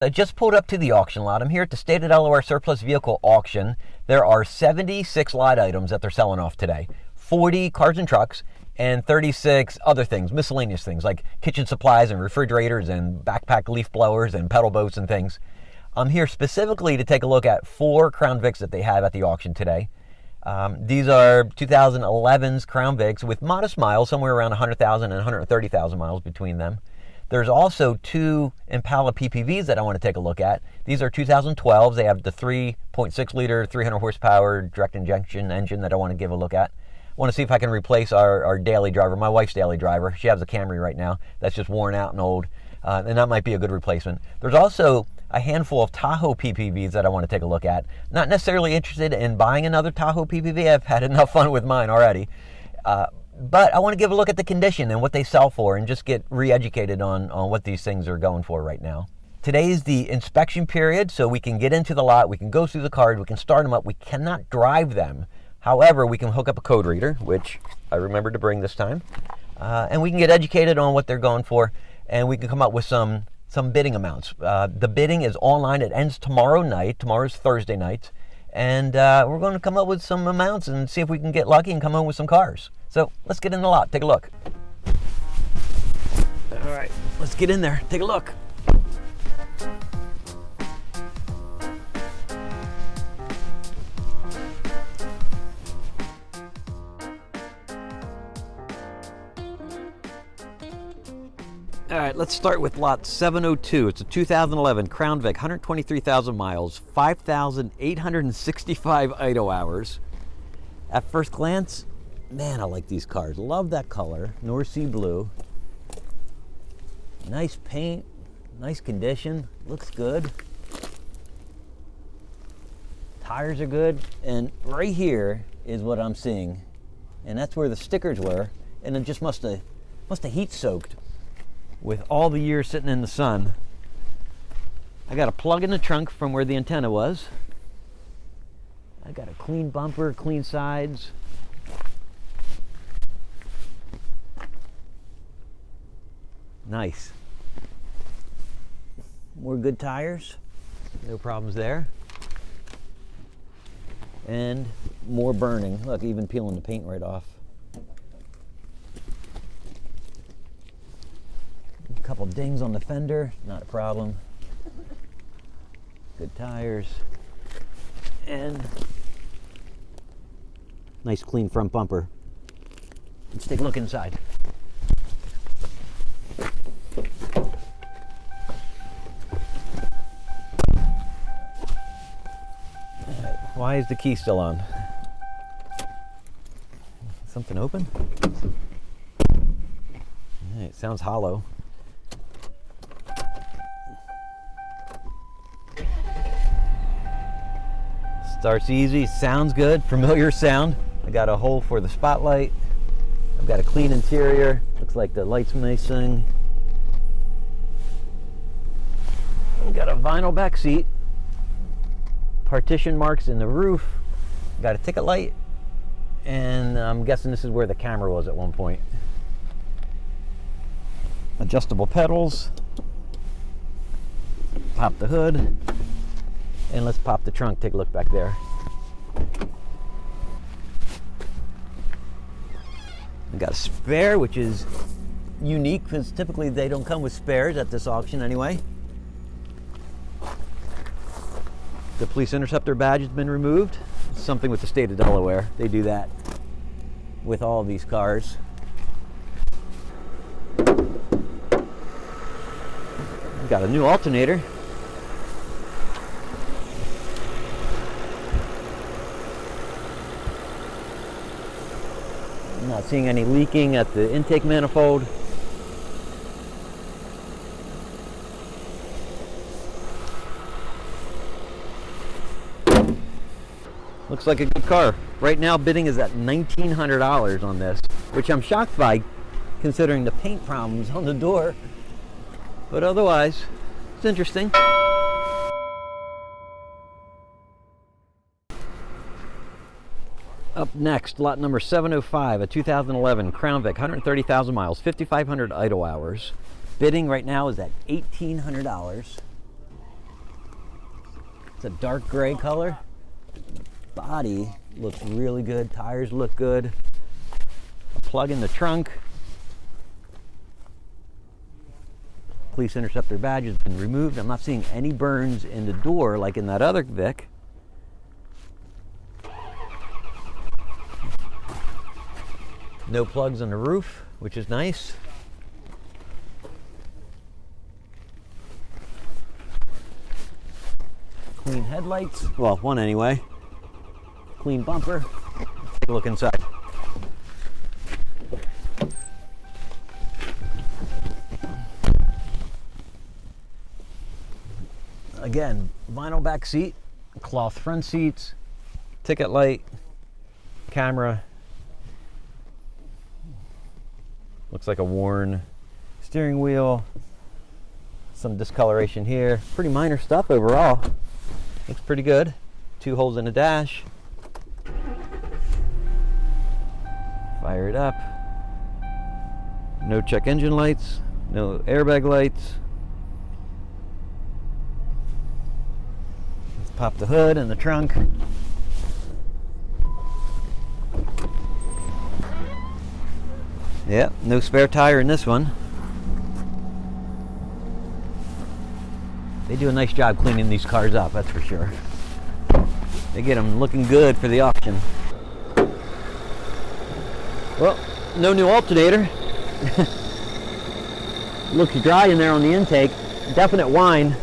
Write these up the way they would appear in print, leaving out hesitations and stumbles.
I just pulled up to the auction lot. I'm here at the State of Delaware Surplus Vehicle Auction. There are 76 lot items that they're selling off today. 40 cars and trucks and 36 other things, miscellaneous things like kitchen supplies and refrigerators and backpack leaf blowers and pedal boats and things. I'm here specifically to take a look at 4 Crown Vics that they have at the auction today. These are 2011's Crown Vics with modest miles, somewhere around 100,000 and 130,000 miles between them. There's also 2 Impala PPVs that I want to take a look at. These are 2012s. They have the 3.6 liter, 300 horsepower direct injection engine that I want to give a look at. I want to see if I can replace our daily driver, my wife's daily driver. She has a Camry right now that's just worn out and old, and that might be a good replacement. There's also a handful of Tahoe PPVs that I want to take a look at. Not necessarily interested in buying another Tahoe PPV. I've had enough fun with mine already. But I want to give a look at the condition and what they sell for and just get re-educated on what these things are going for right now. Today is the inspection period, so we can get into the lot, we can go through the cars, we can start them up. We cannot drive them. However, we can hook up a code reader, which I remembered to bring this time, and we can get educated on what they're going for, and we can come up with some bidding amounts. The bidding is online. It ends tomorrow night. Tomorrow's Thursday night. And we're going to come up with some amounts and see if we can get lucky and come home with some cars. So let's get in the lot, take a look. All right, let's get in there, take a look. All right, let's start with lot 702. It's a 2011 Crown Vic, 123,000 miles, 5,865 idle hours. At first glance, man, I like these cars. Love that color, North Sea blue. Nice paint, nice condition, looks good. Tires are good, and right here is what I'm seeing. And that's where the stickers were, and it just must have heat soaked with all the years sitting in the sun. I got a plug in the trunk from where the antenna was. I got a clean bumper, clean sides. Nice. More good tires. No problems there. And more burning. Look, even peeling the paint right off. A couple dings on the fender, not a problem. Good tires. And nice clean front bumper. Let's take a look inside. Why is the key still on? Something open? Yeah, it sounds hollow. Starts easy, sounds good, familiar sound. I got a hole for the spotlight. I've got a clean interior. Looks like the light's nice thing. I've got a vinyl back seat. Partition marks in the roof. Got a ticket light. And I'm guessing this is where the camera was at one point. Adjustable pedals. Pop the hood. And let's pop the trunk, take a look back there. We got a spare, which is unique because typically they don't come with spares at this auction anyway. The police interceptor badge has been removed. It's something with the state of Delaware. They do that with all of these cars. We got a new alternator. Not seeing any leaking at the intake manifold. Looks like a good car. Right now bidding is at $1,900 on this, which I'm shocked by considering the paint problems on the door. But otherwise, it's interesting. Up next, lot number 705, a 2011 Crown Vic, 130,000 miles, 5,500 idle hours. Bidding right now is at $1,800. It's a dark gray color. Body looks really good. Tires look good. A plug in the trunk. Police interceptor badge has been removed. I'm not seeing any burns in the door like in that other Vic. No plugs on the roof, which is nice. Clean headlights. Well, one anyway. Clean bumper. Let's take a look inside. Again, vinyl back seat, cloth front seats, ticket light, camera. Looks like a worn steering wheel. Some discoloration here. Pretty minor stuff overall. Looks pretty good. 2 holes in the dash. Fire it up. No check engine lights. No airbag lights. Let's pop the hood and the trunk. Yep, no spare tire in this one. They do a nice job cleaning these cars up, that's for sure. They get them looking good for the auction. Well, no new alternator. Looks dry in there on the intake. Definite whine.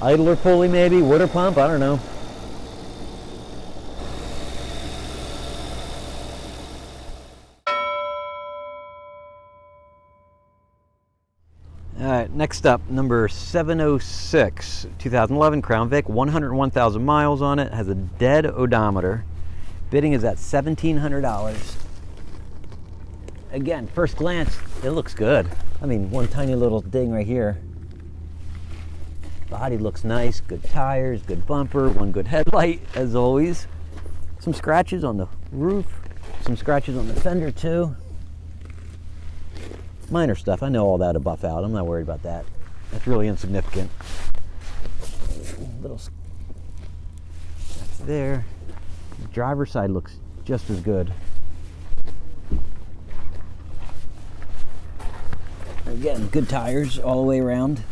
Idler pulley maybe, water pump, I don't know. Alright, next up, number 706, 2011 Crown Vic, 101,000 miles on it, has a dead odometer. Bidding is at $1,700. Again, first glance, it looks good. I mean, one tiny little ding right here. Body looks nice, good tires, good bumper, one good headlight, as always. Some scratches on the roof, some scratches on the fender too. Minor stuff, I know all that to buff out, I'm not worried about that. That's really insignificant. Little, that's there. The driver's side looks just as good. Again, good tires all the way around.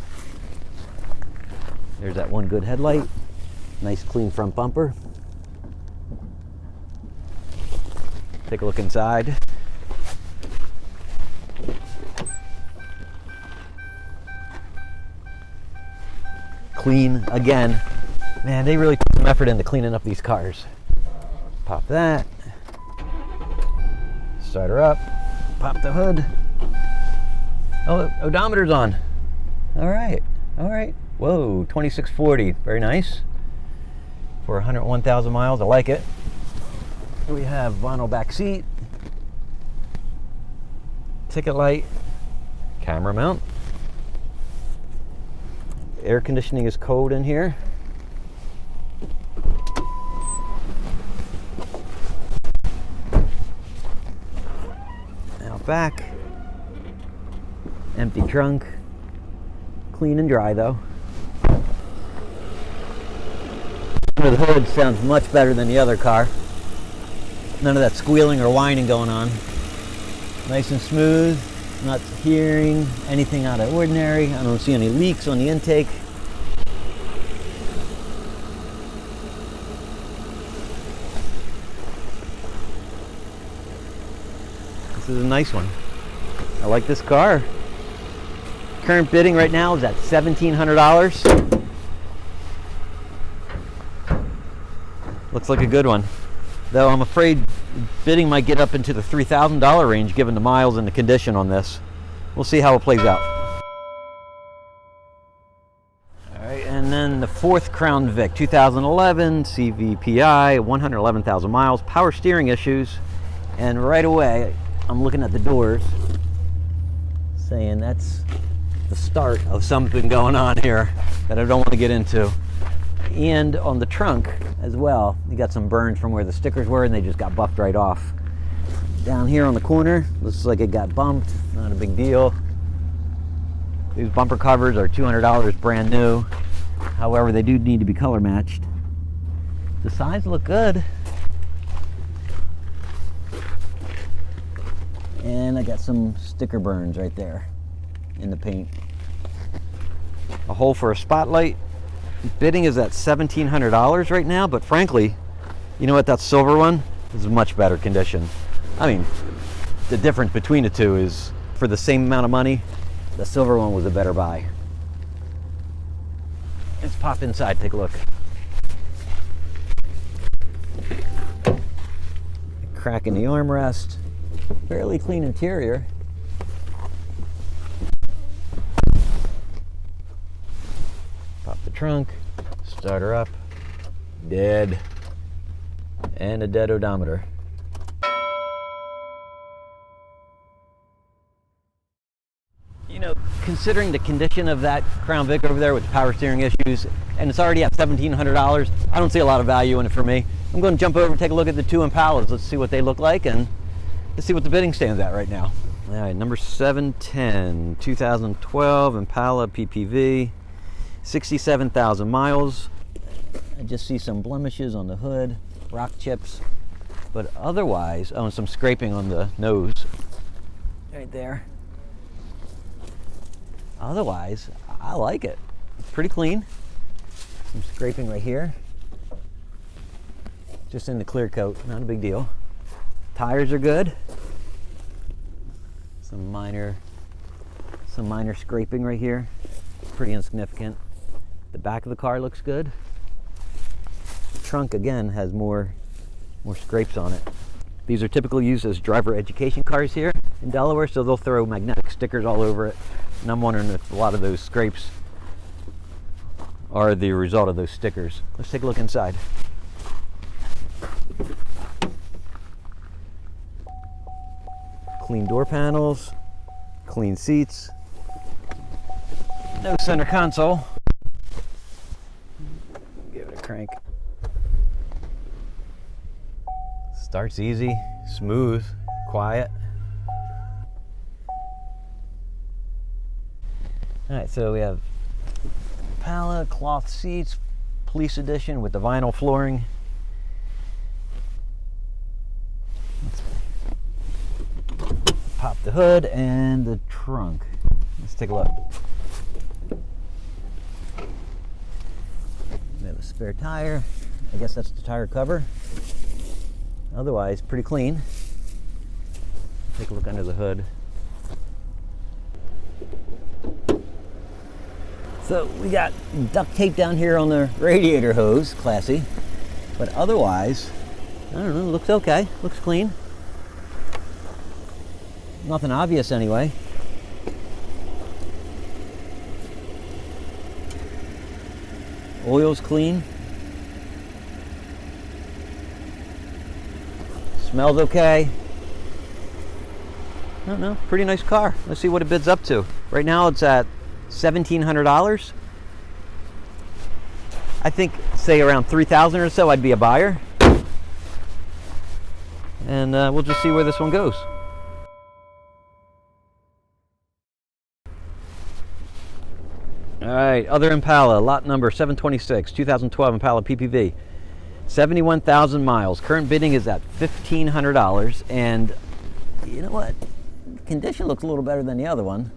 There's that one good headlight. Nice clean front bumper. Take a look inside. Clean again. Man, they really put some effort into cleaning up these cars. Pop that. Start her up. Pop the hood. Oh, odometer's on. All right, all right. Whoa, 2640, very nice. For 101,000 miles, I like it. We have vinyl back seat, ticket light, camera mount. Air conditioning is cold in here. Out back. Empty trunk. Clean and dry though. Under the hood sounds much better than the other car. None of that squealing or whining going on. Nice and smooth. Not hearing anything out of ordinary. I don't see any leaks on the intake. This is a nice one. I like this car. Current bidding right now is at $1,700. Looks like a good one. Though I'm afraid bidding might get up into the $3,000 range given the miles and the condition on this. We'll see how it plays out. Alright, and then the fourth Crown Vic, 2011 CVPI, 111,000 miles, power steering issues, and right away I'm looking at the doors saying that's the start of something going on here that I don't want to get into. And on the trunk as well, you got some burns from where the stickers were and they just got buffed right off. Down here on the corner, looks like it got bumped, not a big deal. These bumper covers are $200 brand new. However, they do need to be color matched. The sides look good. And I got some sticker burns right there in the paint. A hole for a spotlight. Bidding is at $1,700 right now, but frankly, you know what, that silver one is much better condition. I mean, the difference between the two is, for the same amount of money, the silver one was a better buy. Let's pop inside, take a look. Crack in the armrest. Fairly clean interior. Pop the trunk, start her up. Dead. And a dead odometer. You know, considering the condition of that Crown Vic over there with the power steering issues, and it's already at $1,700, I don't see a lot of value in it for me. I'm going to jump over and take a look at the two Impalas. Let's see what they look like, and let's see what the bidding stands at right now. All right, number 710, 2012 Impala PPV, 67,000 miles. I just see some blemishes on the hood, rock chips, but otherwise, oh, and some scraping on the nose right there. Otherwise, I like it. It's pretty clean. Some scraping right here. Just in the clear coat, not a big deal. Tires are good. Some minor scraping right here. Pretty insignificant. The back of the car looks good. The trunk again has more scrapes on it. These are typically used as driver education cars here in Delaware, so they'll throw magnetic stickers all over it. And I'm wondering if a lot of those scrapes are the result of those stickers. Let's take a look inside. Clean door panels, clean seats, no center console. Give it a crank. Starts easy, smooth, quiet. All right, so we have Impala cloth seats, police edition with the vinyl flooring. Let's pop the hood and the trunk. Let's take a look. We have a spare tire. I guess that's the tire cover. Otherwise, pretty clean. Take a look under the hood. So we got duct tape down here on the radiator hose, classy. But otherwise, I don't know, looks okay, looks clean. Nothing obvious anyway. Oil's clean. Smells okay. I don't know, pretty nice car. Let's see what it bids up to. Right now it's at $1,700. I think, say around $3,000 or so, I'd be a buyer. And we'll just see where this one goes. All right, other Impala, lot number 726, 2012 Impala PPV. 71,000 miles. Current bidding is at $1,500. And you know what? Condition looks a little better than the other one.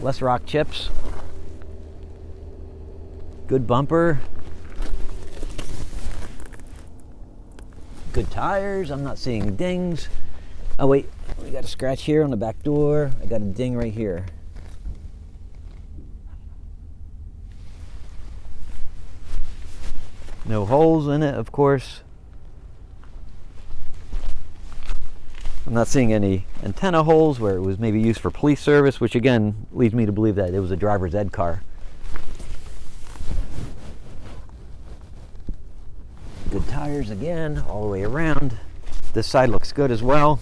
Less rock chips. Good bumper. Good tires. I'm not seeing dings. Oh wait, we got a scratch here on the back door. I got a ding right here. No holes in it, of course. I'm not seeing any antenna holes where it was maybe used for police service, which again leads me to believe that it was a driver's ed car. Good tires again, all the way around. This side looks good as well.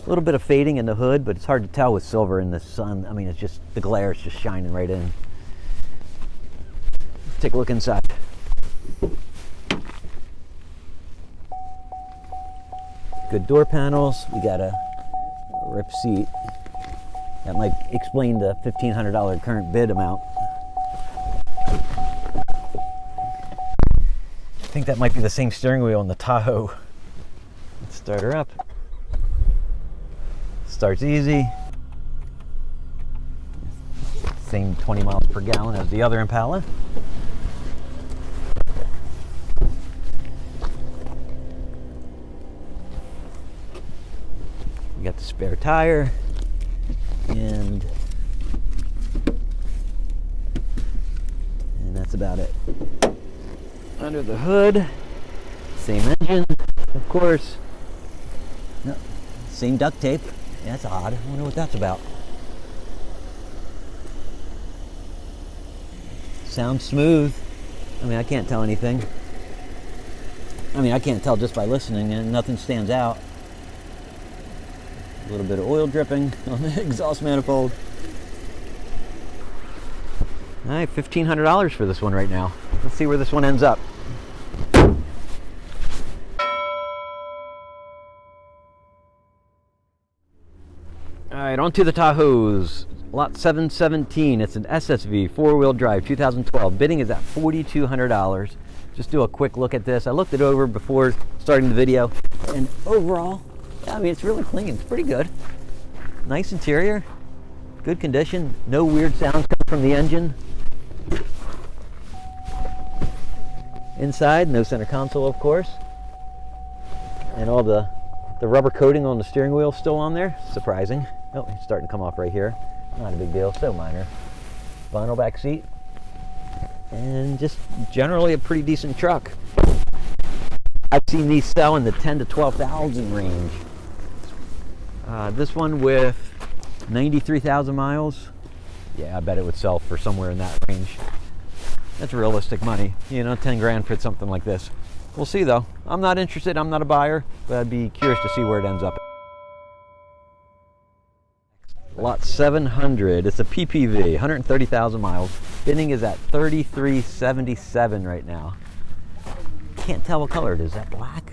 A little bit of fading in the hood, but it's hard to tell with silver in the sun. I mean, it's just, the glare is just shining right in. Let's take a look inside. Good door panels. We got a rip seat. That might explain the $1,500 current bid amount. think that might be the same steering wheel in the Tahoe. Let's start her up. Starts easy. Same 20 miles per gallon as the other Impala. We got the spare tire, and that's about it. Under the hood, same engine, of course. No, same duct tape. Yeah, that's odd. I wonder what that's about. Sounds smooth. I mean, I can't tell anything. I mean, I can't tell just by listening, and nothing stands out. A little bit of oil dripping on the exhaust manifold. All right, $1,500 for this one right now. Let's see where this one ends up. All right, on to the Tahoes. Lot 717, it's an SSV, four-wheel drive, 2012. Bidding is at $4,200. Just do a quick look at this. I looked it over before starting the video, and overall, I mean, it's really clean. It's pretty good. Nice interior, good condition. No weird sounds come from the engine. Inside, no center console, of course. And all the rubber coating on the steering wheel still on there. Surprising. Oh, it's starting to come off right here. Not a big deal, so minor. Vinyl back seat. And just generally a pretty decent truck. I've seen these sell in the 10 to 12,000 range. This one with 93,000 miles. Yeah, I bet it would sell for somewhere in that range. That's realistic money. You know, 10 grand for something like this. We'll see though. I'm not interested, I'm not a buyer, but I'd be curious to see where it ends up. Lot 700, it's a PPV, 130,000 miles. Bidding is at $33.77 right now. Can't tell what color it is. Is that black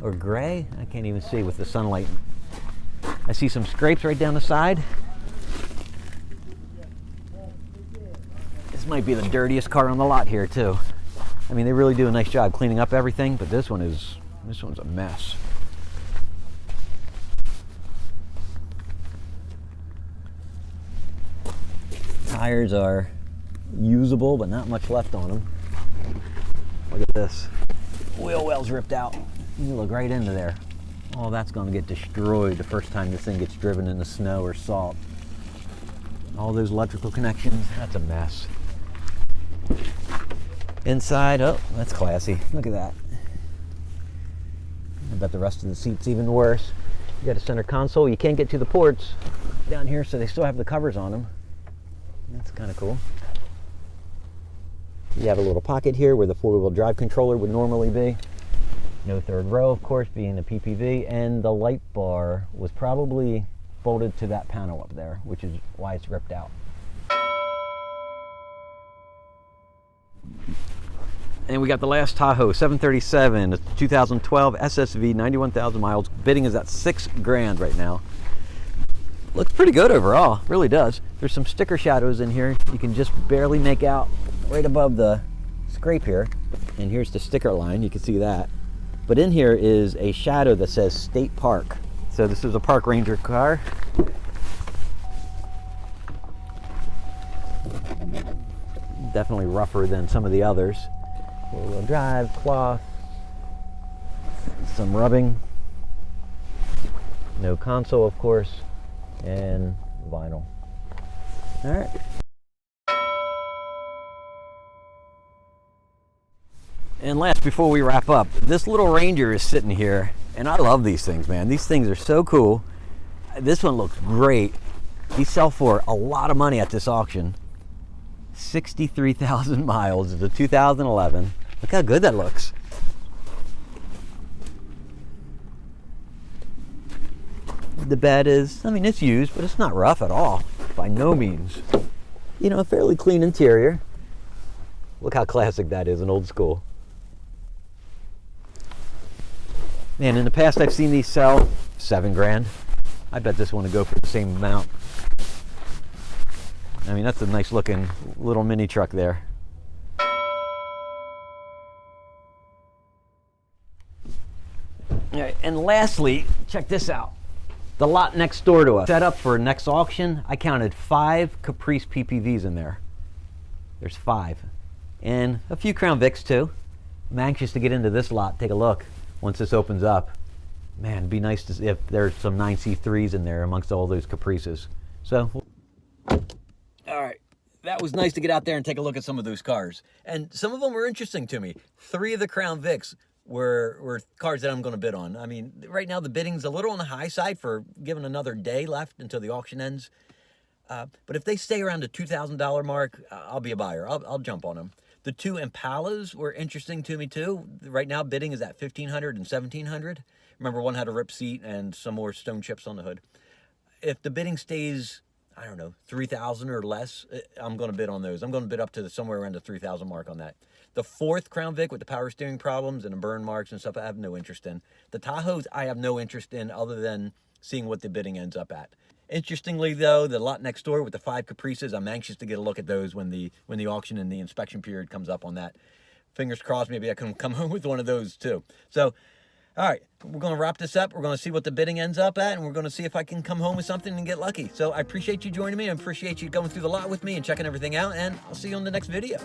or gray? I can't even see with the sunlight. I see some scrapes right down the side. This might be the dirtiest car on the lot here too. I mean, they really do a nice job cleaning up everything, but this one's a mess. Tires are usable, but not much left on them. Look at this. Wheel well's ripped out. You can look right into there. Oh, that's going to get destroyed the first time this thing gets driven in the snow or salt. All those electrical connections, that's a mess. Inside, oh, that's classy. Look at that. I bet the rest of the seat's even worse. You got a center console. You can't get to the ports down here, so they still have the covers on them. That's kind of cool. You have a little pocket here where the four-wheel drive controller would normally be. No third row, of course, being a PPV, and the light bar was probably bolted to that panel up there, which is why it's ripped out. And we got the last Tahoe, 737, it's 2012 SSV, 91,000 miles. Bidding is at $6 grand right now. Looks pretty good overall, really does. There's some sticker shadows in here you can just barely make out right above the scrape here. And here's the sticker line, you can see that. But in here is a shadow that says State Park. So this is a park ranger car. Definitely rougher than some of the others. Four-wheel drive, cloth, some rubbing. No console, of course, and vinyl. All right. And last, before we wrap up, this little Ranger is sitting here, and I love these things, man. These things are so cool. This one looks great. These sell for a lot of money at this auction. 63,000 miles. It's a 2011. Look how good that looks. The bed is, I mean, it's used, but it's not rough at all. By no means. You know, a fairly clean interior. Look how classic that is and old school. Man, in the past I've seen these sell $7 grand. I bet this one would go for the same amount. I mean, that's a nice looking little mini truck there. All right, and lastly, check this out. The lot next door to us, set up for next auction, I counted 5 Caprice PPVs in there. There's 5. And a few Crown Vics too. I'm anxious to get into this lot, take a look once this opens up. Man, it'd be nice to see if there's some 9C3s in there amongst all those Caprices. So, all right, that was nice to get out there and take a look at some of those cars. And some of them were interesting to me. 3 of the Crown Vics were cars that I'm going to bid on. I mean, right now the bidding's a little on the high side for giving another day left until the auction ends. But if they stay around the $2,000 mark, I'll be a buyer. I'll jump on them. The 2 Impalas were interesting to me too. Right now bidding is at $1,500 and $1,700. Remember, one had a rip seat and some more stone chips on the hood. If the bidding stays, I don't know, $3,000 or less, I'm going to bid on those. I'm going to bid up to somewhere around the $3,000 mark on that. The 4th Crown Vic with the power steering problems and the burn marks and stuff, I have no interest in. The Tahoes, I have no interest in other than seeing what the bidding ends up at. Interestingly, though, the lot next door with the 5 Caprices, I'm anxious to get a look at those when the auction and the inspection period comes up on that. Fingers crossed, maybe I can come home with one of those too. So, all right, we're going to wrap this up. We're going to see what the bidding ends up at, and we're going to see if I can come home with something and get lucky. So I appreciate you joining me. I appreciate you going through the lot with me and checking everything out, and I'll see you on the next video.